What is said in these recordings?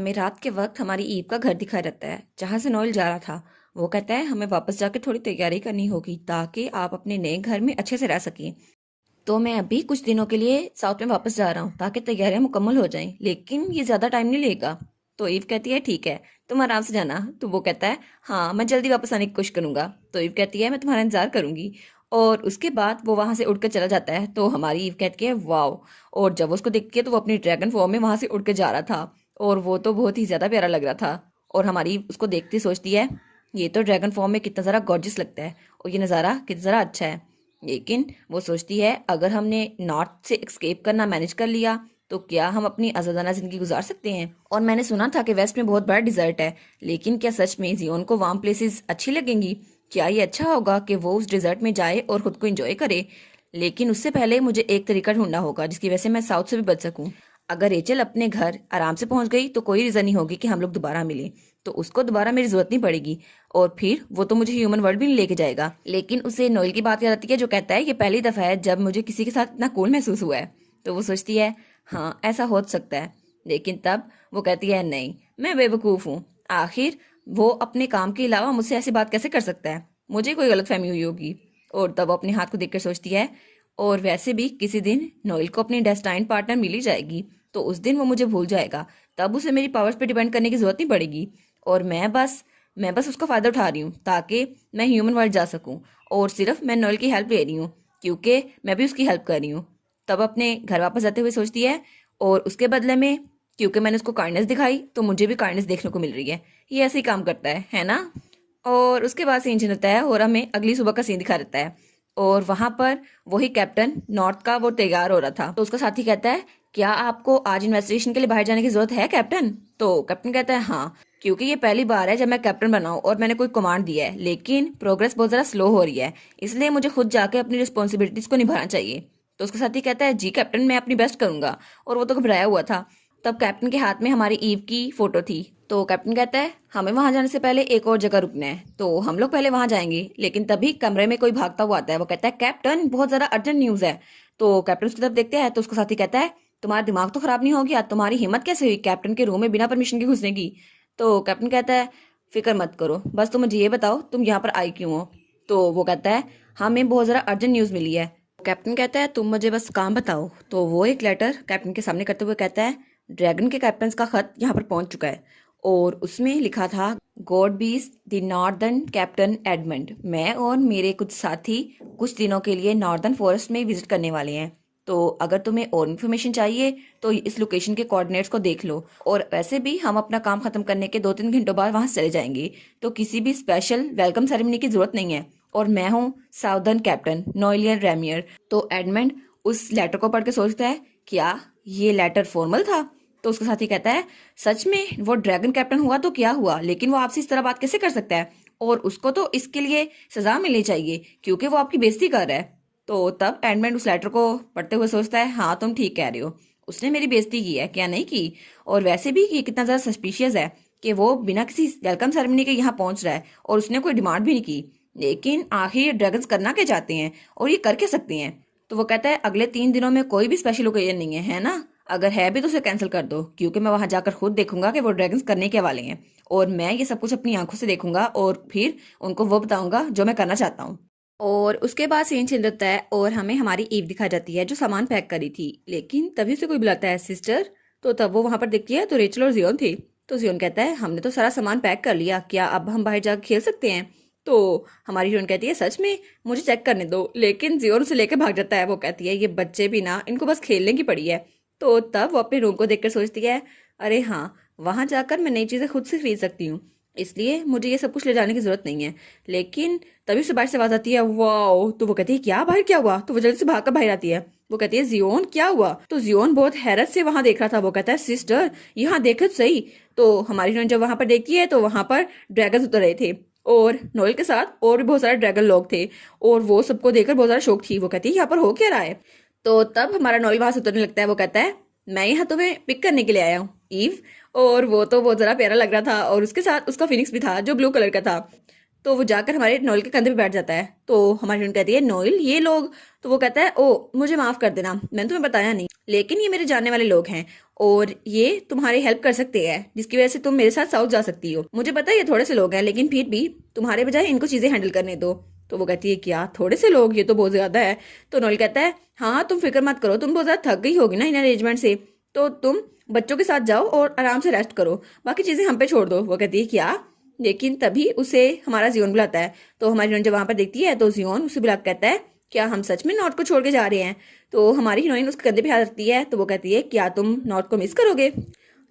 हमें रात के वक्त हमारी ईद का घर दिखाया रहता है जहाँ से नोएल जा रहा था। वो कहता है हमें वापस जाकर थोड़ी तैयारी करनी होगी ताकि आप अपने नए घर में अच्छे से रह सकें। तो मैं अभी कुछ दिनों के लिए साउथ में वापस जा रहा हूँ ताकि तैयारियां मुकम्मल हो जाएं, लेकिन ये ज़्यादा टाइम नहीं लेगा। तो ईव कहती है ठीक है, तुम आराम से जाना। तो वो कहता है हाँ, मैं जल्दी वापस आने की कोशिश करूंगा। तो ईव कहती है मैं तुम्हारा इंतजार करूंगी। और उसके बाद वो वहां से उड़ कर चला जाता है। तो हमारी ईव कहती है वाओ। और जब उसको देखती है तो वो अपनी ड्रैगन फॉर्म में वहां से उड़ के जा रहा था। और वो तो बहुत ही ज़्यादा प्यारा लग रहा था। और हमारी ईव उसको देखती सोचती है ये तो ड्रैगन फॉर्म में कितना ज़रा गॉर्जियस लगता है और ये नज़ारा कितना ज़रा अच्छा है। लेकिन वो सोचती है अगर हमने नॉर्थ से एस्केप करना मैनेज कर लिया तो क्या हम अपनी आज़ादाना ज़िंदगी गुजार सकते हैं। और मैंने सुना था कि वेस्ट में बहुत बड़ा डिजर्ट है, लेकिन क्या सच में जियोन को वार्म प्लेसेस अच्छी लगेंगी? क्या ये अच्छा होगा कि वो उस डिजर्ट में जाए और खुद को एंजॉय करे? लेकिन उससे पहले मुझे एक तरीका ढूंढना होगा जिसकी वजह से मैं साउथ से भी बच सकूं। अगर रेचल अपने घर आराम से पहुंच गई तो कोई रीज़न नहीं होगी कि हम लोग दोबारा मिलें। तो उसको दोबारा मेरी जरूरत नहीं पड़ेगी। और फिर वो तो मुझे ह्यूमन वर्ल्ड भी नहीं लेके जाएगा। लेकिन उसे नोएल की बात याद आती है जो कहता है ये पहली दफा है जब मुझे किसी के साथ इतना कूल महसूस हुआ है। तो वो सोचती है हाँ, ऐसा हो सकता है। लेकिन तब वो कहती है नहीं, मैं बेवकूफ़ हूँ। आखिर वो अपने काम के अलावा मुझसे ऐसी बात कैसे कर सकता है? मुझे कोई गलतफहमी हुई होगी। और तब वो अपने हाथ को देखकर सोचती है और वैसे भी किसी दिन नोएल को अपनी डेस्टाइन पार्टनर मिल ही जाएगी। तो उस दिन वो मुझे भूल जाएगा। तब उसे मेरी पावर्स पे डिपेंड करने की जरूरत नहीं पड़ेगी। और मैं बस उसका फ़ायदा उठा रही हूँ ताकि मैं ह्यूमन वर्ल्ड जा सकूँ। और सिर्फ मैं नोएल की हेल्प ले रही हूँ क्योंकि मैं भी उसकी हेल्प कर रही हूँ। तब अपने घर वापस जाते हुए सोचती है और उसके बदले में क्योंकि मैंने उसको काइंडनेस दिखाई तो मुझे भी काइंडनेस देखने को मिल रही है। ये ऐसे ही काम करता है ना। और उसके बाद सीन चलता है और हमें अगली सुबह का सीन दिखा देता है। और वहां पर वही कैप्टन नॉर्थ का वो तैयार हो रहा था। तो उसका साथी कहता है क्या आपको आज इन्वेस्टिगेशन के लिए बाहर जाने की जरूरत है कैप्टन? तो कैप्टन कहता है हाँ, क्योंकि ये पहली बार है जब मैं कैप्टन बना हूं और मैंने कोई कमांड दिया है, लेकिन प्रोग्रेस बहुत ज़रा स्लो हो रही है, इसलिए मुझे खुद जाके अपनी रिस्पॉन्सिबिलिटीज को निभाना चाहिए। तो उसका साथी कहता है जी कैप्टन, मैं अपनी बेस्ट करूंगा। और वो तो घबराया हुआ था। तब कैप्टन के हाथ में हमारी ईव की फोटो थी। तो कैप्टन कहता है हमें वहां जाने से पहले एक और जगह रुकना है। तो हम लोग पहले वहां जाएंगे, लेकिन तभी कमरे में कोई भागता हुआ आता है। वो कहता है कैप्टन, बहुत ज्यादा अर्जेंट न्यूज है। तो कैप्टन उसकी तरफ देखते हैं तो उसका साथी कहता है तुम्हारा दिमाग तो खराब नहीं हो गया? तुम्हारी हिम्मत कैसे हुई कैप्टन के रूम में बिना परमिशन के घुसने की? तो कैप्टन कहता है फिक्र मत करो, बस तुम मुझे ये बताओ तुम यहाँ पर आई क्यों हो। तो वो कहता है हमें बहुत ज़रा अर्जेंट न्यूज़ मिली है। कैप्टन कहता है तुम मुझे बस काम बताओ। तो वो एक लेटर कैप्टन के सामने करते हुए कहता है ड्रैगन के कैप्टन का खत यहाँ पर पहुंच चुका है और उसमें लिखा था गॉड बीस द नॉर्दर्न कैप्टन एडमंड। मैं और मेरे कुछ साथी कुछ दिनों के लिए नॉर्दर्न फॉरेस्ट में विजिट करने वाले हैं। तो अगर तुम्हें और इन्फॉर्मेशन चाहिए तो इस लोकेशन के कोऑर्डिनेट्स को देख लो। और वैसे भी हम अपना काम खत्म करने के 2-3 घंटों बाद वहां से चले जाएंगे, तो किसी भी स्पेशल वेलकम सेरेमनी की जरूरत नहीं है। और मैं हूँ साउदर्न कैप्टन नोएलियन रेमियर। तो एडमंड उस लेटर को पढ़ के सोचता है क्या ये लेटर फॉर्मल था? तो उसके साथ ही कहता है सच में वो ड्रैगन कैप्टन हुआ तो क्या हुआ, लेकिन वो आपसे इस तरह बात कैसे कर सकता है? और उसको तो इसके लिए सजा मिलनी चाहिए क्योंकि वो आपकी बेइज्जती कर रहा है। तो तब एडमंड उस लेटर को पढ़ते हुए सोचता है हाँ, तुम ठीक कह रहे हो, उसने मेरी बेइज्जती की है, क्या नहीं की। और वैसे भी ये कितना ज़्यादा सस्पिशियस है कि वो बिना किसी वेलकम सेरेमनी के यहाँ पहुंच रहा है और उसने कोई डिमांड भी नहीं की। लेकिन आखिर ड्रैगन्स करना क्या चाहते हैं और ये कर क्या सकते हैं? तो वो कहता है अगले 3 दिनों में कोई भी स्पेशल ओकेजन नहीं है ना? अगर है भी तो उसे कैंसिल कर दो क्योंकि मैं वहां जाकर खुद देखूंगा कि वो ड्रैगन्स करने के वाले हैं। और मैं ये सब कुछ अपनी आंखों से देखूंगा और फिर उनको वो बताऊंगा जो मैं करना चाहता हूँ। और उसके बाद सीन चल जाता है और हमें हमारी ईव दिखाई जाती है जो सामान पैक करी थी। लेकिन तभी उसे कोई बुलाता है सिस्टर। तो तब वो वहां पर देखती है तो रेचल और जियोन थे। तो जियोन कहता है हमने तो सारा सामान पैक कर लिया, क्या अब हम बाहर जाकर खेल सकते हैं? तो हमारी हीरोइन कहती है सच में, मुझे चेक करने दो। लेकिन जियोन उसे लेकर भाग जाता है। वो कहती है ये बच्चे भी ना, इनको बस खेलने की पड़ी है। तो तब वो अपने रूम को देखकर सोचती है अरे हाँ, वहां जाकर मैं नई चीजें खुद से खरीद सकती हूँ, इसलिए मुझे ये सब कुछ ले जाने की जरूरत नहीं है। लेकिन तभी उसे बाहर से आवाज आती है वाओ। तो वो कहती है क्या बाहर क्या हुआ? तो वो जल्दी से भागकर बाहर आती है। वो कहती है जियोन क्या हुआ? तो जियोन बहुत हैरत से वहां देख रहा था। वो कहता है सिस्टर यहाँ देखो तो सही। तो हमारी हीरोइन जब वहां पर देखती है तो वहां पर ड्रैगन उतर रहे थे और नोएल के साथ और भी बहुत सारे ड्रैगन लोग थे। और वो सबको देखकर बहुत ज्यादा शौक थी। वो कहती है यहाँ पर हो क्या रहा है? तो तब हमारा नोएल वहां से उतरने लगता है। वो कहता है मैं यहाँ तुम्हें पिक करने के लिए आया हूँ ईव। और वो तो बहुत जरा प्यारा लग रहा था और उसके साथ उसका फिनिक्स भी था जो ब्लू कलर का था। तो वो जाकर हमारे नोएल के कंधे पे बैठ जाता है। तो हमारी हीरोइन कहती है नोएल ये लोग, तो वो कहता है ओ मुझे माफ कर देना, मैंने तुम्हें बताया नहीं, लेकिन ये मेरे जानने वाले लोग हैं और ये तुम्हारी हेल्प कर सकते हैं, जिसकी वजह से तुम मेरे साथ साउथ जा सकती हो। मुझे पता है ये थोड़े से लोग हैं, लेकिन फिर भी तुम्हारे बजाय इनको चीजें हैंडल करने दो। तो वो कहती है क्या थोड़े से लोग, ये तो बहुत ज्यादा है। तो नोएल कहता है हाँ तुम फिक्र मत करो, तुम बहुत ज्यादा थक गई होगी ना इन अरेंजमेंट से, तो तुम बच्चों के साथ जाओ और आराम से रेस्ट करो, बाकी चीजें हम पे छोड़ दो। वो कहती है क्या, लेकिन तभी उसे हमारा जियोन बुलाता है। तो हमारी हीरोइन जब वहां पर देखती है तो जियोन उसे बुला कहता है क्या हम सच में नॉर्थ को छोड़ के जा रहे हैं। तो हमारी हीरोइन उसके कंधे पे हाथ रखती है। तो वो कहती है क्या तुम नॉर्थ को मिस करोगे।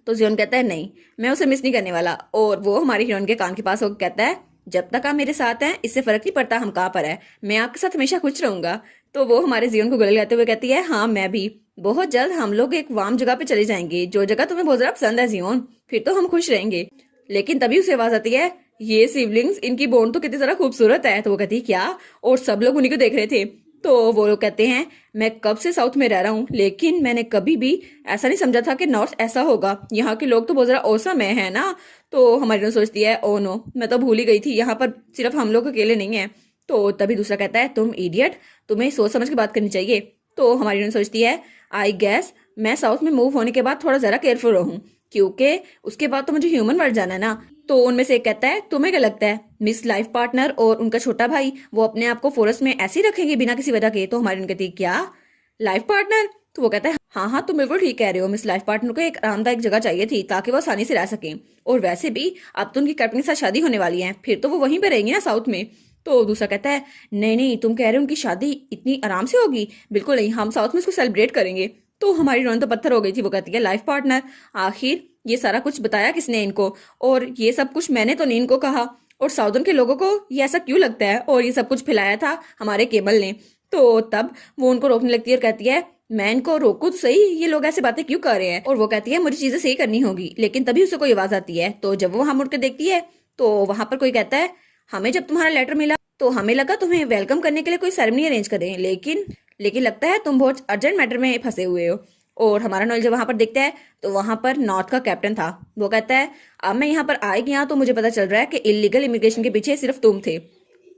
तो जियोन कहता है नहीं मैं उसे मिस नहीं करने वाला। और वो हमारी हीरोइन के कान के पास होकर कहता है जब तक आप मेरे साथ हैं इससे फर्क नहीं पड़ता हम कहाँ पर है, मैं आपके साथ हमेशा खुश रहूंगा। तो वो हमारे जियोन को गले लगाते हुए कहती है हाँ मैं भी, बहुत जल्द हम लोग एक वार्म जगह पे चले जाएंगे, जो जगह तुम्हें बहुत ज्यादा पसंद है जियोन, फिर तो हम खुश रहेंगे। लेकिन तभी उसे आवाज आती है ये सिबलिंग्स इनकी बॉन्ड तो कितनी ज्यादा खूबसूरत है। तो वो कहती है क्या, और सब लोग उन्हीं को देख रहे थे। तो वो लोग कहते हैं मैं कब से साउथ में रह रहा हूँ, लेकिन मैंने कभी भी ऐसा नहीं समझा था कि नॉर्थ ऐसा होगा, यहाँ के लोग तो बहुत ज्यादा औसम है ना। तो हमारी हीरोइन सोचती है ओ नो मैं तो भूल ही गई थी यहाँ पर सिर्फ हम लोग अकेले नहीं है। तो तभी दूसरा कहता है तुम इडियट, तुम्हें सोच समझ के बात करनी चाहिए। तो हमारी हीरोइन सोचती है आई गेस मैं साउथ में मूव होने के बाद थोड़ा जरा केयरफुल रहूं, क्योंकि उसके बाद तो मुझे ह्यूमन वर्ल्ड जाना है ना। तो उनमें से एक कहता है तुम्हें क्या लगता है मिस लाइफ पार्टनर और उनका छोटा भाई वो अपने आप को फॉरेस्ट में ऐसे ही रखेंगे बिना किसी वजह के। तो हमारी उनकी कहती है क्या लाइफ पार्टनर। तो वो कहता है हाँ हाँ तुम बिल्कुल ठीक कह रहे हो, मिस लाइफ पार्टनर को एक आरामदायक जगह चाहिए थी ताकि वो आसानी से रह सके, और वैसे भी अब तो उनकी कैप्टन के साथ शादी होने वाली है, फिर तो वो वहीं पे रहेंगी ना साउथ में। तो दूसरा कहता है नहीं नहीं तुम कह रहे हो उनकी शादी इतनी आराम से होगी, बिल्कुल नहीं, हम साउथ में इसको सेलिब्रेट करेंगे। तो हमारी रोन तो पत्थर हो गई थी। वो कहती है लाइफ पार्टनर आखिर ये सारा कुछ बताया किसने इनको, और ये सब कुछ मैंने तो नहीं इनको कहा, और साउदर्न के लोगों को ये ऐसा क्यों लगता है, और ये सब कुछ फैलाया था हमारे केबल ने। तो तब वो उनको रोकने लगती है और कहती है मैं इनको रोकूं तो सही, ये लोग ऐसे बातें क्यों कर रहे हैं। और वो कहती है मुझे चीजें सही करनी होगी, लेकिन तभी उसे कोई आवाज आती है। तो जब वो वहां मुड़ के देखती है तो वहां पर कोई कहता है हमें जब तुम्हारा लेटर मिला तो हमें लगा तुम्हें वेलकम करने के लिए कोई सेरेमनी अरेंज करें, लेकिन लेकिन लगता है तुम बहुत अर्जेंट मैटर में फंसे हुए हो। और हमारा नॉलेज जब वहां पर देखता है तो वहां पर नॉर्थ का कैप्टन था। वो कहता है अब मैं यहाँ पर आ गया तो मुझे पता चल रहा है कि इलीगल इमिग्रेशन के पीछे सिर्फ तुम थे,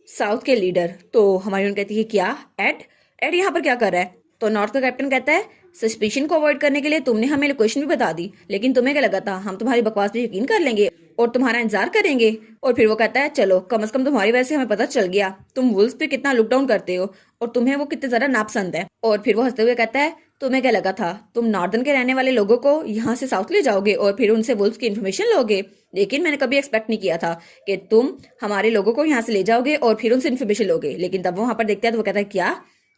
साउथ के लीडर। तो हमारी उन कहती है क्या एड एड यहाँ पर क्या कर रहा है। तो नॉर्थ का कैप्टन कहता है सस्पिशन को अवॉइड करने के लिए तुमने हमें लोकेशन भी बता दी, लेकिन तुम्हें क्या लगा था हम तुम्हारी बकवास पे यकीन कर लेंगे और तुम्हारा इंतजार करेंगे। और फिर वो कहता है चलो कम से कम तुम्हारी वजह से हमें पता चल गया तुम वुल्स पे कितना लुक डाउन करते हो और तुम्हें वो कितने ज्यादा नापसंद है। और फिर वो हंसते हुए कहता है तुम्हें क्या लगा था तुम नॉर्दर्न के रहने वाले लोगों को यहाँ से साउथ ले जाओगे और फिर उनसे वुल्स की इन्फॉर्मेशन लोगे, लेकिन मैंने कभी एक्सपेक्ट नहीं किया था कि तुम हमारे लोगों को यहाँ से ले जाओगे और फिर उनसे इन्फॉर्मेशन लोगे। लेकिन तब वो वहां पर देखता है तो वो कहता है क्या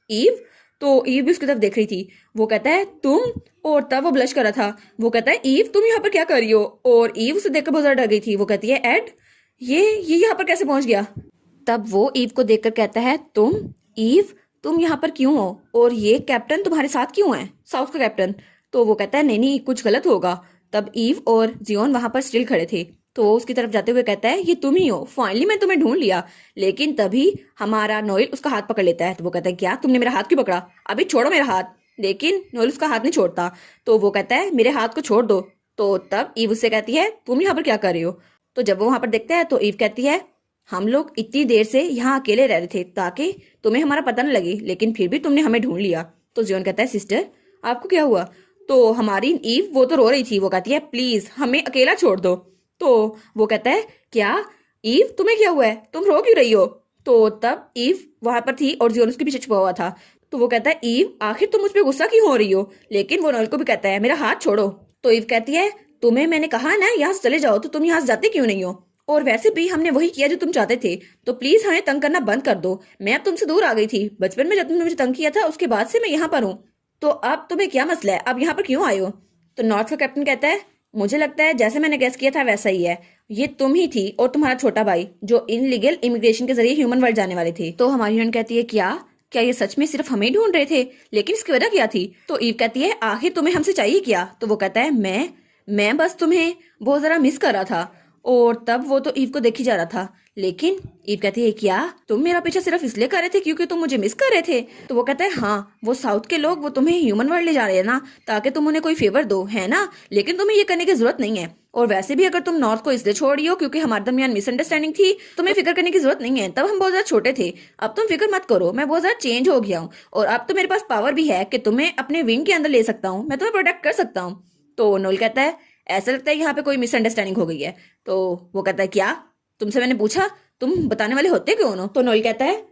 ईव। तो ईव भी उसकी तरफ देख रही थी। वो कहता है तुम, और तब वो ब्लश कर रहा था। वो कहता है ईव तुम यहाँ पर क्या कर रही हो, और ईव उसे देखकर बहुत ज्यादा डर गई थी। वो कहती है एड ये यहाँ पर कैसे पहुंच गया। तब वो ईव को देखकर कहता है तुम ईव तुम यहाँ पर क्यों हो, और ये कैप्टन तुम्हारे साथ क्यों है, साउथ का कैप्टन। तो वो कहता है नहीं नहीं कुछ गलत होगा। तब ईव और जियोन वहां पर स्टिल खड़े थे। तो वो उसकी तरफ जाते हुए कहता है ये तुम ही हो, फाइनली मैं तुम्हें ढूंढ लिया। लेकिन तभी हमारा नोएल उसका हाथ पकड़ लेता है। तो वो कहता है क्या तुमने मेरा हाथ क्यों पकड़ा, अभी छोड़ो मेरा हाथ। लेकिन नोएल उसका हाथ नहीं छोड़ता। तो वो कहता है मेरे हाथ को छोड़ दो। तो तब ईव उससे कहती है तुम यहाँ पर क्या कर रही हो। तो जब वो वहां पर देखता है तो ईव कहती है हम लोग इतनी देर से यहाँ अकेले रह रहे थे ताकि तुम्हें हमारा पता न लगे, लेकिन फिर भी तुमने हमें ढूंढ लिया। तो जियोन कहता है सिस्टर आपको क्या हुआ। तो हमारी ईव वो तो रो रही थी। वो कहती है प्लीज हमें अकेला छोड़ दो। तो वो कहता है क्या ईव तुम्हें क्या हुआ है, तुम रो क्यों रही हो। तो तब ईव वहां पर थी और जियोन उसके पीछे छुपा हुआ था। तो वो कहता है ईव आखिर तुम मुझ पर गुस्सा क्यों हो रही हो। लेकिन वो नोएल को भी कहता है मेरा हाथ छोड़ो। तो ईव कहती है तुम्हें मैंने कहा ना यहाँ से चले जाओ, तो तुम यहाँ से जाते क्यों नहीं हो, और वैसे भी हमने वही किया जो तुम चाहते थे, तो प्लीज हमें तंग करना बंद कर दो। मैं अब तुमसे दूर आ गई थी, बचपन में जब तुमने मुझे तंग किया था उसके बाद से मैं यहाँ पर हूँ, तो अब तुम्हें क्या मसला है, अब यहाँ पर क्यों आए हो। तो नॉर्थ का कैप्टन कहता है मुझे लगता है जैसे मैंने गेस किया था वैसा ही है, ये तुम ही थी और तुम्हारा छोटा भाई जो इनलीगल इमिग्रेशन के जरिए ह्यूमन वर्ल्ड जाने वाले थे। तो हमारी हीरोइन कहती है क्या क्या ये सच में सिर्फ हमें ढूंढ रहे थे, लेकिन इसकी वजह क्या थी। तो ईव कहती है आखिर तुम्हें हमसे चाहिए क्या। तो वो कहता है मैं बस तुम्हें बहुत जरा मिस कर रहा था। और तब वो तो ईव को देखी जा रहा था। लेकिन ईव कहती है क्या तुम मेरा पीछा सिर्फ इसलिए कर रहे थे क्योंकि तुम मुझे मिस कर रहे थे। तो वो कहता है हाँ वो साउथ के लोग वो तुम्हें ह्यूमन वर्ल्ड ले जा रहे हैं ना ताकि तुम उन्हें कोई फेवर दो, है ना, लेकिन तुम्हें ये करने की जरूरत नहीं है। और वैसे भी अगर तुम नॉर्थ को इसलिए छोड़ रही हो क्योंकि हमारे दरमियान मिसअंडरस्टैंडिंग थी, तुम्हें फिक्र करने की जरूरत नहीं है। तब हम बहुत ज्यादा छोटे थे, अब तुम फिक्र मत करो, मैं बहुत ज्यादा चेंज हो गया हूँ और अब तो मेरे पास पावर भी है कि तुम्हें अपने विंग के अंदर ले सकता हूँ, मैं तुम्हें प्रोटेक्ट कर सकता हूँ। तो नोल कहता है ऐसा लगता है यहाँ पे कोई मिसअंडरस्टैंडिंग हो गई है। तो वो कहता है क्या, तुमसे मैंने पूछा तुम बताने वाले होते क्यों हो? तो नोल कहता है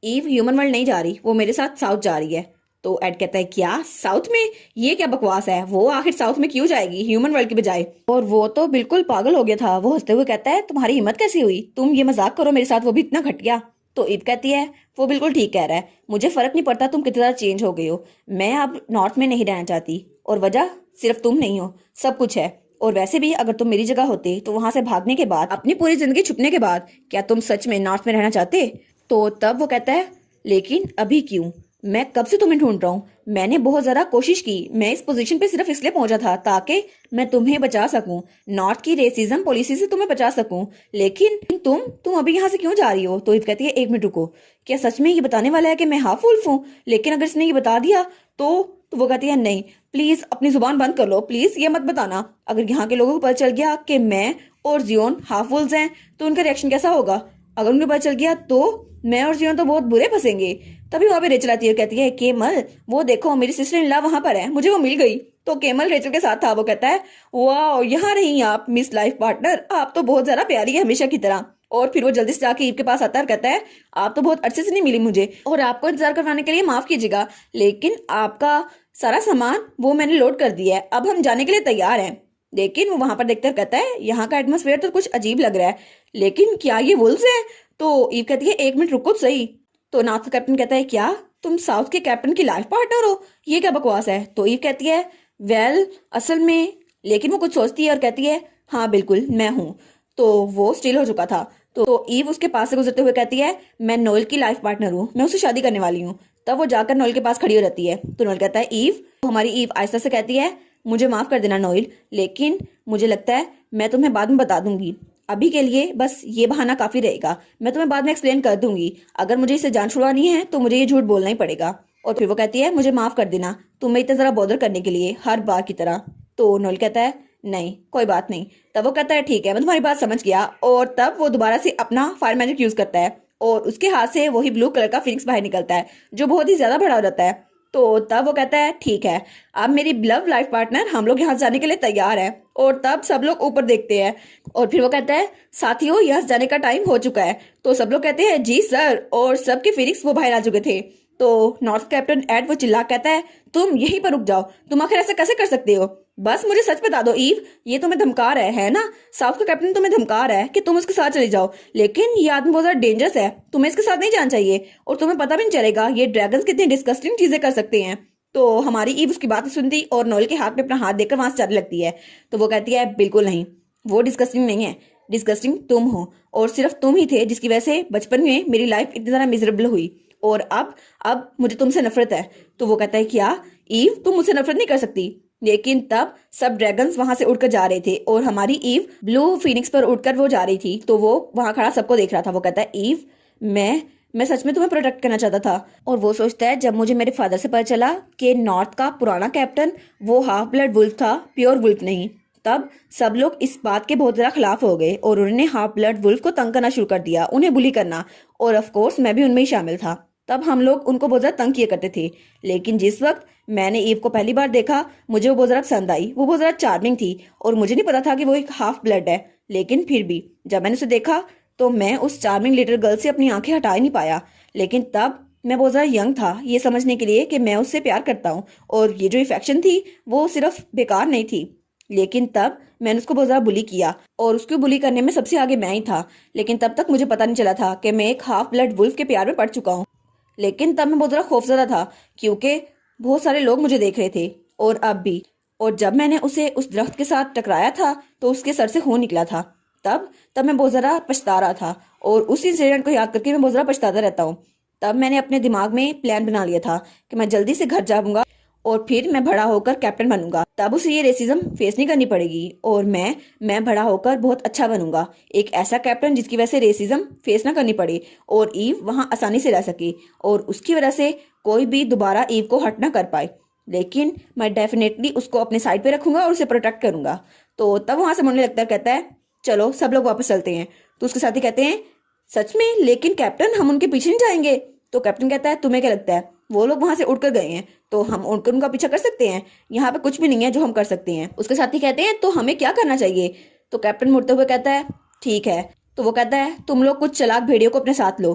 ईव ह्यूमन वर्ल्ड नहीं जा रही, वो मेरे साथ साउथ जा रही है। तो एड कहता है क्या साउथ में, ये क्या बकवास है, वो आखिर साउथ में क्यों जाएगी ह्यूमन वर्ल्ड की बजाय? और वो तो बिल्कुल पागल हो गया था, वो हंसते हुए कहता है तुम्हारी हिम्मत कैसी हुई, तुम ये मजाक करो मेरे साथ, वो भी इतना घटिया। तो ईव कहती है वो बिल्कुल ठीक कह रहा है, मुझे फर्क नहीं पड़ता तुम कितना चेंज हो गए हो, मैं अब नॉर्थ में नहीं रहना चाहती, और वजह सिर्फ तुम नहीं हो, सब कुछ है। और वैसे भी अगर तुम मेरी जगह होते तो वहां से भागने के बाद, अपनी पूरी जिंदगी छुपने के बाद, क्या तुम सच में नॉर्थ में रहना चाहते? तो तब वो कहता है लेकिन अभी क्यों, मैं कब से तुम्हें ढूंढ रहा हूँ, मैंने बहुत ज्यादा कोशिश की, मैं इस पोजीशन पे सिर्फ इसलिए पहुंचा था ताकि मैं तुम्हें बचा सकूं, नॉर्थ की रेसिज्म पॉलिसी से तुम्हें बचा सकूं, लेकिन तुम अभी यहाँ से क्यों जा रही हो? तो इफ कहती है एक मिनट रुको, क्या सच में ये बताने वाला है कि मैं हाफ वुल्फ हूँ? लेकिन अगर इसने ये बता दिया तो वो कहती है नहीं, प्लीज अपनी जुबान बंद कर लो, प्लीज ये मत बताना, अगर यहाँ के लोगों को पता चल गया कि मैं और जियोन हाफ वुल्फ हैं तो उनका रिएक्शन कैसा होगा? अगर उनको पता चल गया तो मैं और जियोन तो बहुत बुरे फंसेंगे। तभी वहां पे रेचल आती है और कहती है केमल वो देखो मेरी सिस्टर इन लॉ वहां पर है, मुझे वो मिल गई। तो केमल रेचल के साथ था, वो कहता है वाह यहाँ रही आप मिस लाइफ पार्टनर, आप तो बहुत ज्यादा प्यारी है हमेशा की तरह। और फिर वो जल्दी से जाके ईव के पास आता है और कहता है आप तो बहुत अच्छे से नहीं मिली मुझे, और आपको इंतजार करवाने के लिए माफ कीजिएगा, लेकिन आपका सारा सामान वो मैंने लोड कर दिया है, अब हम जाने के लिए तैयार हैं। लेकिन वो वहां पर देखते कहता है यहाँ का एटमोसफेयर तो कुछ अजीब लग रहा है, लेकिन क्या ये वुल्व्स हैं? तो ईव कहती है एक मिनट रुको तो सही। तो नॉर्थ कैप्टन कहता है क्या तुम साउथ के कैप्टन की लाइफ पार्टनर हो, ये क्या बकवास है? तो ईव कहती है वेल असल में, लेकिन वो कुछ सोचती है और कहती है हाँ बिल्कुल मैं हूँ। तो वो स्टिल हो चुका था। तो ईव उसके पास से गुजरते हुए कहती है मैं नोएल की लाइफ पार्टनर हूँ, मैं उससे शादी करने वाली हूँ। तब वो जाकर नोएल के पास खड़ी हो जाती है। तो नोएल कहता है ईव, हमारी ईव आहिस्ता से कहती है मुझे माफ कर देना नोएल, लेकिन मुझे लगता है मैं तुम्हें बाद में बता दूंगी, अभी के लिए बस ये बहाना काफी रहेगा, मैं तुम्हें बाद में एक्सप्लेन कर दूंगी, अगर मुझे इसे जान छुड़वानी है तो मुझे ये झूठ बोलना ही पड़ेगा। और फिर वो कहती है मुझे माफ कर देना तुम्हें इतना जरा बॉदर करने के लिए हर बार की तरह। तो नोएल कहता है नहीं कोई बात नहीं। तब वो कहता है ठीक है मैं तुम्हारी बात समझ गया, और तब वो दोबारा से अपना फायर मैजिक यूज करता है और उसके हाथ से वही ब्लू कलर का फिनिक्स बाहर निकलता है जो बहुत ही ज्यादा बड़ा हो जाता है। तो तब वो कहता है ठीक है अब मेरी लव लाइफ पार्टनर हम लोग यहाँ जाने के लिए तैयार हैं। और तब सब लोग ऊपर देखते हैं और फिर वो कहता है साथियों यहाँ जाने का टाइम हो चुका है। तो सब लोग कहते हैं जी सर, और सबके फिनिक्स वो बाहर आ चुके थे। तो नॉर्थ कैप्टन एड वो चिल्ला कहता है तुम यहीं पर रुक जाओ, तुम आखिर ऐसा कैसे कर सकते हो, बस मुझे सच बता दो ईव, ये तुम्हें धमका रहा है ना, साउथ का कैप्टन तुम्हें धमका रहा है कि तुम उसके साथ चले जाओ, लेकिन ये आदमी बहुत ज्यादा डेंजरस है, तुम्हें इसके साथ नहीं जाना चाहिए, और तुम्हें पता भी नहीं चलेगा ये ड्रैगन्स कितनी डिस्कस्टिंग चीजें कर सकते हैं। तो हमारी ईव उसकी बात सुनती और नोएल के हाथ में अपना हाथ देकर वहां से जाने लगती है। तो वो कहती है बिल्कुल नहीं, वो डिस्कस्टिंग नहीं है, डिस्कस्टिंग तुम हो, और सिर्फ तुम ही थे जिसकी वजह से बचपन में मेरी लाइफ इतनी ज्यादा मिजरेबल हुई, और अब मुझे तुमसे नफरत है। तो वो कहता है क्या ईव तुम मुझसे नफरत नहीं कर सकती? लेकिन तब सब ड्रैगन्स वहां से उड़कर जा रहे थे और हमारी ईव ब्लू फिनिक्स पर उड़कर वो जा रही थी। तो वो वहां खड़ा सबको देख रहा था। वो कहता है ईव मैं सच में तुम्हें प्रोटेक्ट करना चाहता था। और वो सोचता है जब मुझे मेरे फादर से पता चला कि नॉर्थ का पुराना कैप्टन वो हाफ ब्लड वुल्फ था, प्योर वुल्फ नहीं, तब सब लोग इस बात के बहुत ज्यादा खिलाफ हो गए और उन्होंने हाफ ब्लड वुल्फ को तंग करना शुरू कर दिया, उन्हें बुली करना, और ऑफ कोर्स मैं भी उनमें ही शामिल था। तब हम लोग उनको बहुत ज्यादा तंग किया करते थे, लेकिन जिस वक्त मैंने ईव को पहली बार देखा मुझे वो बहुत ज्यादा पसंद आई, वो बहुत ज्यादा चार्मिंग थी, और मुझे नहीं पता था कि वो एक हाफ ब्लड है, लेकिन फिर भी जब मैंने उसे देखा तो मैं उस चार्मिंग लिटिल गर्ल से अपनी आंखें हटा ही नहीं पाया। लेकिन तब मैं बहुत ज्यादा यंग था ये समझने के लिए कि मैं उससे प्यार करता हूँ, और ये जो इफेक्शन थी वो सिर्फ बेकार नहीं थी। लेकिन तब मैंने उसको बहुत ज्यादा बुली किया, और उसको बुली करने में सबसे आगे मैं ही था। लेकिन तब तक मुझे पता नहीं चला था कि मैं एक हाफ ब्लड वुल्फ के प्यार में पड़ चुका हूँ। लेकिन तब मैं बहुत ज्यादा खौफजदा था क्योंकि बहुत सारे लोग मुझे देख रहे थे, और अब भी। और जब मैंने उसे उस दरख्त के साथ टकराया था तो उसके सर से खून निकला था। तब मैं बहुत ज्यादा पछता रहा था, और उस इंसिडेंट को याद करके मैं बहुत ज्यादा पछताता रहता हूँ। तब मैंने अपने दिमाग में प्लान बना लिया था कि मैं जल्दी से घर जाऊंगा और फिर मैं बड़ा होकर कैप्टन बनूंगा, तब उसे ये रेसिज्म फेस नहीं करनी पड़ेगी, और मैं बड़ा होकर बहुत अच्छा बनूंगा, एक ऐसा कैप्टन जिसकी वजह से रेसिज्म फेस ना करनी पड़े, और ईव वहां आसानी से रह सके, और उसकी वजह से कोई भी दोबारा ईव को हर्ट ना कर पाए। लेकिन मैं डेफिनेटली उसको अपने साइड पे रखूंगा और उसे प्रोटेक्ट करूंगा। तो तब वहां से मुड़ने लगता है, कहता है चलो सब लोग वापस चलते हैं। तो उसके साथी कहते हैं सच में? लेकिन कैप्टन हम उनके पीछे नहीं जाएंगे। तो कैप्टन कहता है तुम्हें क्या लगता है वो लोग वहां से उड़कर गए हैं तो हम उड़कर उनका पीछा कर सकते हैं? यहाँ पे कुछ भी नहीं है जो हम कर सकते हैं। उसके साथी कहते हैं तो हमें क्या करना चाहिए? तो कैप्टन मुड़ते हुए कहता है ठीक है। तो वो कहता है तुम लोग कुछ चालाक भेड़ियों को अपने साथ लो,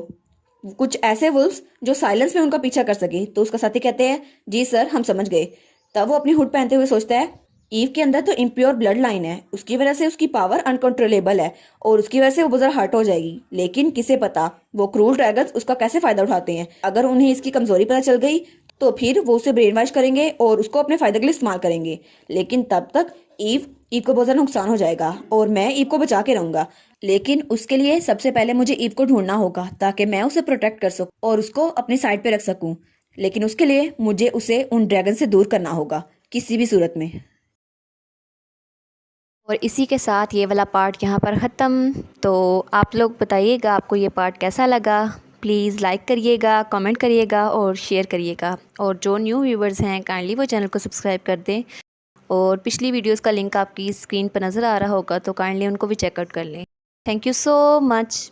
कुछ ऐसे वुल्व्स जो साइलेंस में उनका पीछा कर सके। तो उसका साथी कहते हैं जी सर हम समझ गए। तब वो अपनी हुड पहनते हुए सोचता है ईव के अंदर तो इम्प्योर ब्लड लाइन है, उसकी वजह से उसकी पावर अनकंट्रोलेबल है और उसकी वजह से वो जरा हर्ट हो जाएगी। लेकिन किसे पता वो क्रूल ड्रैगन्स उसका कैसे फायदा उठाते हैं। अगर उन्हें इसकी कमजोरी पता चल गई तो फिर वो उसे ब्रेन वॉश करेंगे और उसको अपने फायदे के लिए इस्तेमाल करेंगे। लेकिन तब तक ईव ईव को बहुत ज्यादा नुकसान हो जाएगा और मैं ईव को बचा के रहूंगा। लेकिन उसके लिए सबसे पहले मुझे ईव को ढूंढना होगा ताकि मैं उसे प्रोटेक्ट कर सकूं और उसको अपनी साइड पे रख सकूं। लेकिन उसके लिए मुझे उसे उन ड्रैगन से दूर करना होगा किसी भी सूरत में। और इसी के साथ ये वाला पार्ट यहाँ पर ख़त्म। तो आप लोग बताइएगा आपको ये पार्ट कैसा लगा। प्लीज़ लाइक करिएगा, कमेंट करिएगा और शेयर करिएगा। और जो न्यू व्यूवर्स हैं काइंडली वो चैनल को सब्सक्राइब कर दें। और पिछली वीडियोस का लिंक आपकी स्क्रीन पर नज़र आ रहा होगा तो काइंडली उनको भी चेकआउट कर लें। Thank you so much.